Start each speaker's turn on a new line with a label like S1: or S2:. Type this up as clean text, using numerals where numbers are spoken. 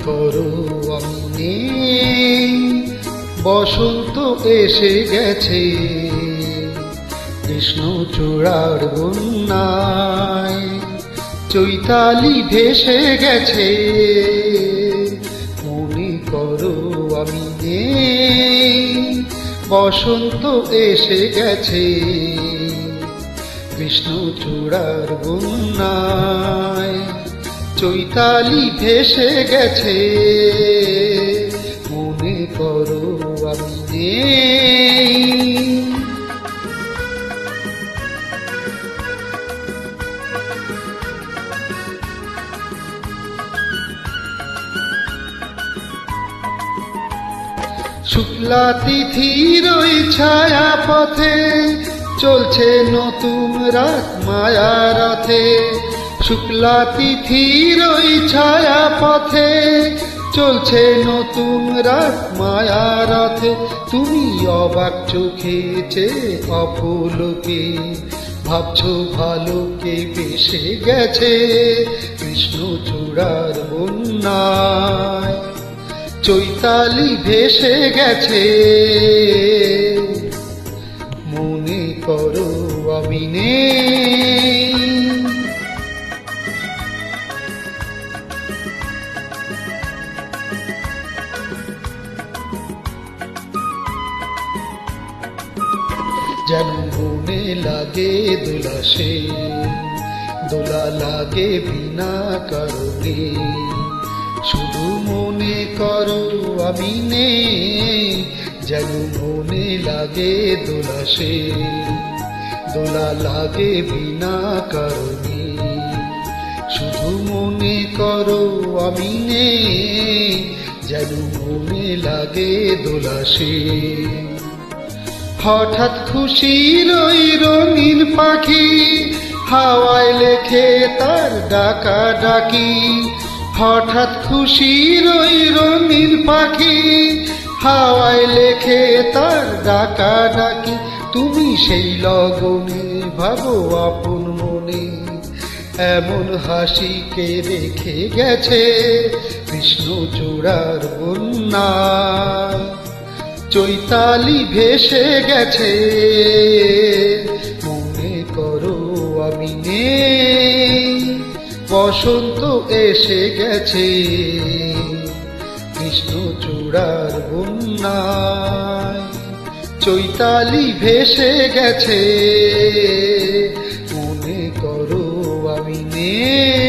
S1: করো আমি নেই, বসন্ত এসে গেছে কৃষ্ণচূড়ার বন্যায়, চৈতালি ভেসে গেছে, মনে করো আমি নেই, বসন্ত এসে গেছে কৃষ্ণচূড়ার বন্যায়, চৈতালি ভেসে গেছে, মনে করো আমি নেই। শুক্লা তিথির ওই ছায়া পথে চলছে নতুন রাত মায়া রথে, শুক্লা তিথির ওই ছায়া পথে চলছে নতুন রাত মায়া রথে, তুমি অবাক চোখে চেয়ে অপলোকে ভাবছো ভালোকে ভেসে গেছে কৃষ্ণচূড়ার বন্যায়, চৈতালি ভেসে গেছে, মনে করো আমি নেই। যেন মনে লাগে দোলাসে, দোলা লাগে বিনা কারণে, শুধু মনে করো আমি নেই, যেন মনে লাগে দোলাসে, দোলা লাগে বিনা কারণে, শুধু মনে করো আমি নেই, যেন মনে লাগে দোলাসে। হঠাৎ খুশির ওই রঙিন পাখি হাওয়ায় লেখে তার ডাকা ডাকি, হঠাৎ খুশির ওই রঙিন পাখি হাওয়ায় লেখে তার ডাকা ডাকি, তুমি সেই লগনে ভাবো আপন মনে, এমন হাসিকে রেখে গেছে কৃষ্ণচূড়ার বন্যায়, চৈতালি ভেসে গেছে, মনে করো আমি নেই, বসন্ত এসে গেছে কৃষ্ণচূড়ার বন্যায়, চৈতালি ভেসে গেছে, মনে করো আমি নেই।